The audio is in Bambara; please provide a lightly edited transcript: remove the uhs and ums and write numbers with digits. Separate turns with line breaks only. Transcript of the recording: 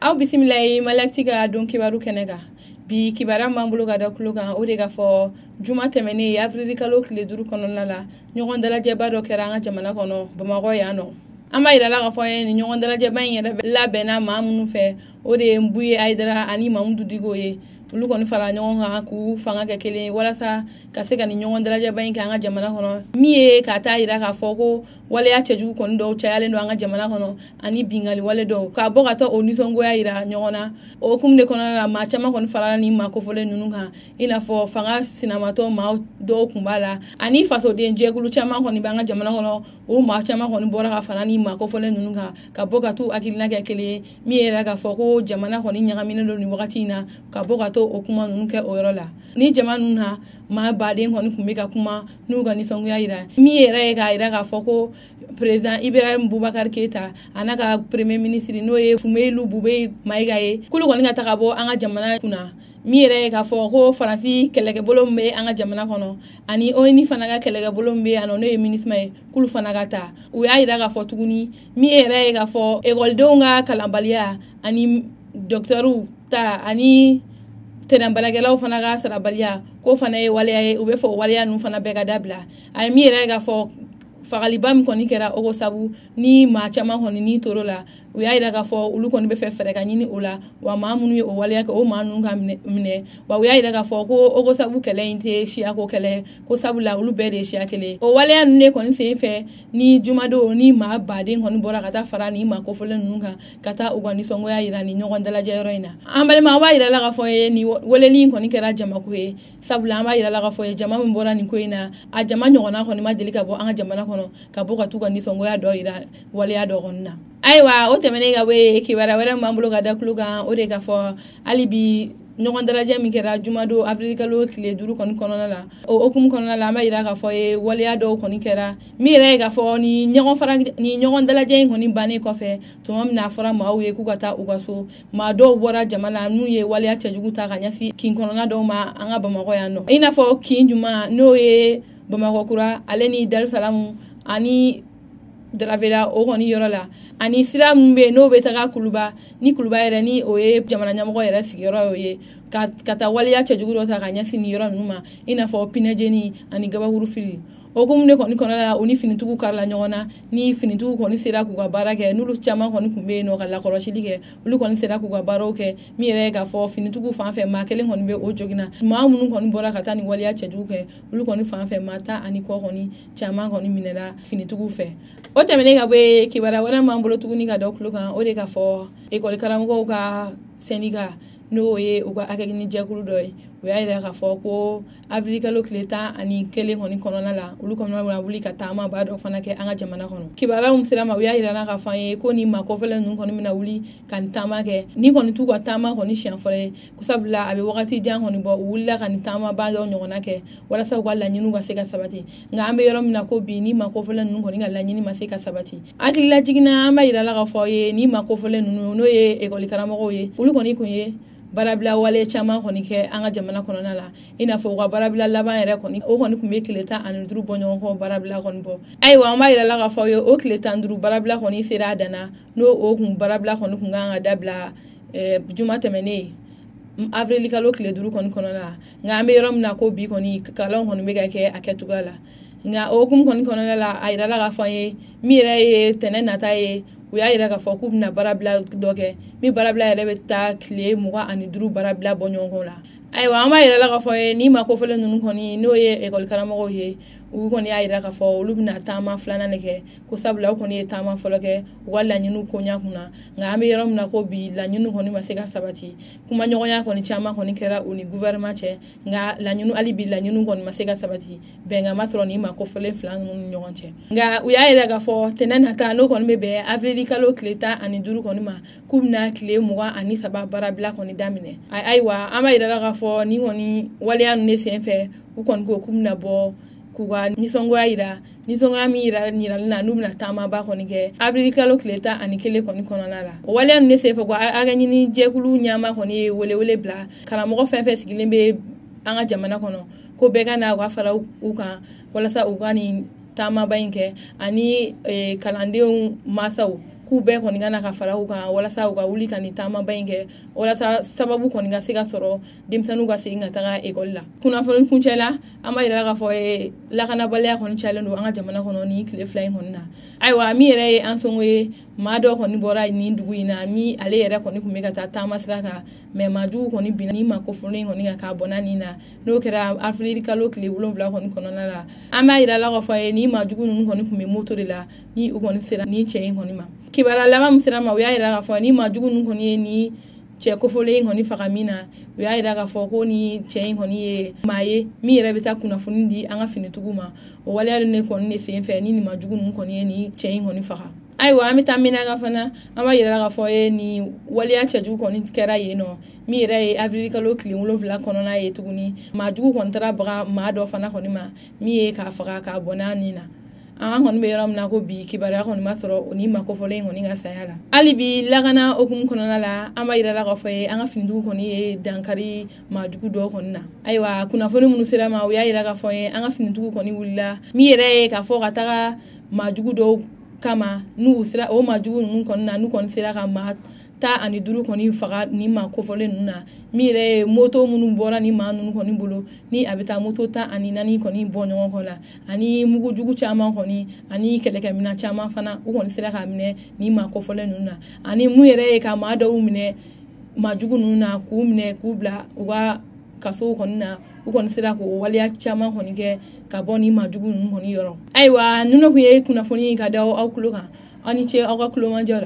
aw bisimilayi malakti ka don kibaru kɛnɛ kan bi kibara m'an bolo ka da kulo kan o de ka fɔ juma tɛmɛnen avril kalo tile 5 kɔnɔna la ɲɔgɔn dalajɛba dɔ kɛra an ka jamana kɔnɔ bamakɔ yan nɔ an b'a yira la ka fɔ ni ɲɔgɔn dalajɛba in yɛrɛ labɛnna maa minnu fɛ o de ye Mbuye Aidara ani Mamudu Digo ye olu kɔni fara ɲɔgɔn kan k'u fanga kɛ kelen walasa ka se ka ni ɲɔgɔn dalajɛba in kɛ an ka jamana kɔnɔ min ye ka taa yira k'a fɔ ko waleya cɛjugu kɔni dɔw cayalen don an ka jamana kɔnɔ ani bingali wale dɔw k'a bɔ ka taa o nisɔngoya yira ɲɔgɔn na o hukumu de kɔnɔna la maa caman kɔni farala ni maa kofɔlen ninnu kan i n'a fɔ fanga sinamatɔ maa dɔw kun b'a la ani fasoden jɛkulu caman kɔni b'an ka jamana kɔnɔ o maa caman kɔni bɔra ka fara ni maa kofɔlen ninnu kan ka bɔ ka t'u hakilina kɛ kelen ye min yɛrɛ k'a fɔ ko jamana kɔni ɲagaminen don nin wagati in na ka bɔ ka to o kuma ninnu kɛ o yɔrɔ la ni jama ninnu na maa baden kɔni kun bɛ ka kuma n'u ka nisɔngoya yira min yɛrɛ ye k'a yira k'a fɔ ko président Ibrahim Boubacar Keita a n'a ka premier ministre n'o ye Fumeilu Bube Mayiga ye k'olu kɔni ka taga bɔ an ka jamana kunna min yɛrɛ ye k'a fɔ ko Faransi kɛlɛkɛbolo min bɛ an ka jamana kɔnɔ ani ONU fana ka kɛlɛkɛbolo min bɛ yan nɔ n'o ye MINUSMA ye k'olu fana ka taa u y'a yira k'a fɔ tuguni min yɛrɛ ye k'a fɔ ekɔlidenw ka kalanbaliya ani docteurw ta ani tɛnɛnbalakɛlaw fana ka sarabaliya ko fana ye waleya ye u bɛ fɔ waleya ninnu fana bɛɛ ka dabila ani min yɛrɛ ye k'a fɔ fagaliba min kɔni kɛra o sabu ni maa caman kɔni ni toro la u y'a yira k'a fɔ olu kɔni bɛ fɛ fɛɛrɛ ka ɲini o la wa maa minnu ye o waleya kɛ o maa ninnu ka minɛ wa u y'a yira k'a fɔ ko o sabu kɛlɛ in tɛ siyako kɛlɛ ko sabula olu bɛɛ de ye siya kelen o waleya ninnu de kɔni sen fɛ ni jumadenw ni maa baden kɔni bɔra ka taa fara ni maa kofɔlen ninnu kan ka taa u ka nisɔngoya yira ni ɲɔgɔn dalajɛ yɔrɔ in na an balima b'a yira la k'a fɔ ye ni weleli in kɔni kɛra jamako ye sabula an b'a yira la k'a fɔ ye jama min bɔra nin ko in na a jama ɲɔgɔnna kɔni ma deli ka bɔ an ka jamana kɔnɔ ka bɔ ka t'u ka nisɔngoya dɔ yira waleya dɔ kɔni na ayiwa o tɛmɛnen ka bɔ kibaruya wɛrɛ m'an bolo ka da kulo kan o de ka fɔ hali bi ɲɔgɔn dalajɛ min kɛra jumadon avril kalo tile 5 kɔni kɔnɔna la o hukumu kɔnɔna la an b'a yira k'a fɔ ye waleya dɔw kɔni kɛra min yɛrɛ ye k'a fɔ ni ɲɔgɔn dalajɛ in kɔni bannen kɔfɛ tuma min na a fɔra maaw ye k'u ka taa u ka so maa dɔw bɔra jama la n'u ye waleya cɛjugu ta ka ɲɛsin kin kɔnɔna dɔw ma an ka bamakɔ yan nɔ i n'a fɔ kin juma n'o ye bamakɔ kura ale ni darisalamu ani Daravera o kɔni yɔrɔ la ani sira min bɛ n'o bɛ taga Kuluba ni Kuluba yɛrɛ ni o ye jamana ɲɛmɔgɔ yɛrɛ sigiyɔrɔ ye ka taa waleya cɛjugu dɔ ta ka ɲɛsin nin yɔrɔ ninnu ma i n'a fɔ Pinɛjeni ani Gabakuru fili o hukumu de kɔni kɔnɔna la u ni finitigiw karila ɲɔgɔn na ni finitigiw kɔni sera k'u ka baara kɛ n'olu caman kɔni tun bɛ yen nɔ ka lakɔlɔsili kɛ olu kɔni sera k'u ka baaraw kɛ min yɛrɛ ye k'a fɔ finitigiw fan fɛ maa kelen kɔni bɛ o joginna maa minnu kɔni bɔra ka taa ni waleya cɛjugu kɛ olu kɔni fan fɛ maa 10 ani kɔ kɔni caman kɔni minɛla finitigiw fɛ o tɛmɛnen ka bɔ kibaruya wɛrɛ m'an bolo tuguni ka da kulo kan o de ka fɔ ekɔli karamɔgɔw ka syndicat n'o ye u ka hakɛɲini jɛkulu dɔ ye u y'a yira k'a fɔ ko avril kalo tile 11 kɔni kɔnɔna la olu kɔnɔna na wuli ka taama ba dɔ fana kɛ an ka jamana kɔnɔ kibaruyaw sera ma u y'a yira k'a fɔ an ye ko ni maa kɔfɛlen ninnu kɔni bɛna wuli ka ni taama kɛ ni kɔni t'u ka taama kɔni siɲɛ fɔlɔ ye sabula a bɛ wagati jan kɔni bɔ u wulila ka ni taama ba dɔ ɲɔgɔnna kɛ walasa u ka laɲiniw ka se ka sabati nka an bɛ yɔrɔ min na ko bi ni maa kɔfɛlen ninnu kɔni ka laɲini ma se ka sabati hakilila jiginna an b'a yira k'a fɔ ye ni maa kɔfɛlen ninnu n'o ye ekɔli karamɔgɔw ye olu kɔni kun ye barabila wale caman kɔni kɛ an ka jamana kɔnɔna la i n'a fɔ u ka barabila laban yɛrɛ kɔni o kɔni kun bɛ tile 15 bɔ ɲɔgɔn kɔ barabila kɔni bɔ ayiwa an b'a yira la k'a fɔ ye o tile 15 barabila kɔni sera a danna n'o o kun barabila kɔni kun kan ka dabila juma tɛmɛnen avril kalo tile 5 kɔni kɔnɔna la nka an bɛ yɔrɔ min na ko bi kɔni kalanw kɔni bɛ ka kɛ a kɛcogoya la nka o hukumu kɔni kɔnɔna la a yira la k'a fɔ ye min yɛrɛ ye tɛnɛ nata ye u y'a yira k'a fɔ k'u bɛna barabila dɔ kɛ min barabila yɛrɛ bɛ taa tile 25 barabila bɔ ɲɔgɔn la ayiwa an b'a yira la k'a fɔ ye ni maa kofɔlen ninnu kɔni n'o ye ekɔli karamɔgɔw ye u kɔni y'a yira k'a fɔ olu bɛna taama filanan de kɛ ko sabula u kɔni ye taama fɔlɔ kɛ u ka laɲiniw ko ɲɛ kunna nka an bɛ yɔrɔ min na ko bi laɲiniw kɔni ma se ka sabati kuma ɲɔgɔnya kɔni caman kɔni kɛra u ni gouvernement cɛ nka laɲiniw hali bi laɲiniw kɔni ma se ka sabati bɛnkan ma sɔrɔ ni maa kofɔlen fila ninnu ni ɲɔgɔn cɛ nka u y'a yira k'a fɔ tɛnɛ nata n'o kɔni bɛ bɛn avril kalo tile 15 kɔni ma k'u bɛna tile 23 barabila kɔni daminɛ ayiwa an b'a yira la k'a fɔ ni kɔni waleya ninnu de sen fɛ u kɔni ko k'u bɛna bɔ k'u ka nisɔngoya yira nisɔngoya min yirali na n'u bɛna taamaba kɔni kɛ avril kalo tile 11 kɔni kɔnɔna la o waleya ninnu de sen fɛ ko hakɛɲini jɛkulu ɲɛma kɔni ye welewele bila karamɔgɔ fɛn fɛn sigilen bɛ an ka jamana kɔnɔ ko bɛɛ ka na u ka fara u kan walasa u ka nin taamaba in kɛ ani kalandenw masaw k'u bɛɛ kɔni ka na ka fara u kan walasa u ka wuli ka nin taamaba in kɛ walasa sababu kɔni ka se ka sɔrɔ denmisɛnninw ka segin ka taga ekɔli la. Kunnafoni kuncɛ la an b'a yira k'a fɔ lakanabaliya kɔni cayalen don an ka jamana kɔnɔ ni tile fila in kɔni na. Ayiwa min yɛrɛ ye an sɔngo ye maa dɔ kɔni bɔra nin dugu in na min ale yɛrɛ kɔni tun bɛ ka taa taama sira kan mais maajugu kɔni binna ni ma kofɔlen kɔni kan k'a bɔnna nin na n'o kɛra avril kalo tile 7 kɔni kɔnɔna la. An b'a yira k'a fɔ ni maajugu ninnu kɔni tun bɛ moto de la ni u kɔni sera ni cɛ in kɔni ma. Kibaruya laban min sera ma u y'a yira k'a fɔ ni maajugu ninnu kɔni ye ni cɛ kofɔlen kɔni faga min na u y'a yira k'a fɔ ko ni cɛ in kɔni ye maa ye min yɛrɛ bɛ taa kunnafoni di an ka finitigiw ma o waleya ne kɔni ne sen fɛ ni maajugu ninnu kɔni ye ni cɛ in kɔni faga. Ayiwa an bɛ taa Minaga fana an b'a yira k'a fɔ ni waleya cɛjugu kɔni kɛra yen nɔ min yɛrɛ ye avril kalo tile 7 kɔnɔna ye tuguni maajugu kɔni taara baga maa dɔ fana kɔni ma min ye k'a faga k'a bɔnna nin na. An kɔni bɛ yɔrɔ min na ko bi kibaruya kɔni ma sɔrɔ o ni ma kofɔlen kɔni ka saya la. Hali bi lakana okumu kɔnɔna la an b'a yira k'a fɔ an ka finitigiw kɔni ye dankari maajugu dɔw kɔni na. Ayiwa kunnafoni minnu sera ma u y'a yira k'a fɔ an ka finitigiw kɔni wulila min yɛrɛ ye k'a fɔ ka taga maajugu dɔw kama n'u sera o maajugu ninnu kɔni na n'u kɔni sera ka maa 15 kɔni faga ni ma kofɔlen ninnu na min yɛrɛ ye moto minnu bɔra ni maa ninnu kɔni bolo ni a bɛ taa moto 14 kɔni bɔ ɲɔgɔn kɔ la ani mugujugu caman kɔni ani kɛlɛkɛminɛn caman fana u kɔni sera ka minɛ ni ma kofɔlen ninnu na ani mun yɛrɛ ye ka maa dɔw minɛ maajugu ninnu na k'u minɛ k'u bila u ka kasow kɔni na u kɔni sera k'o waleya caman kɔni kɛ ka bɔ ni maajugu ninnu kɔni yɔrɔ. Ayiwa ninnu kun ye kunnafoni ka da aw tulo kan aw ni ce aw ka tulomajɔ la.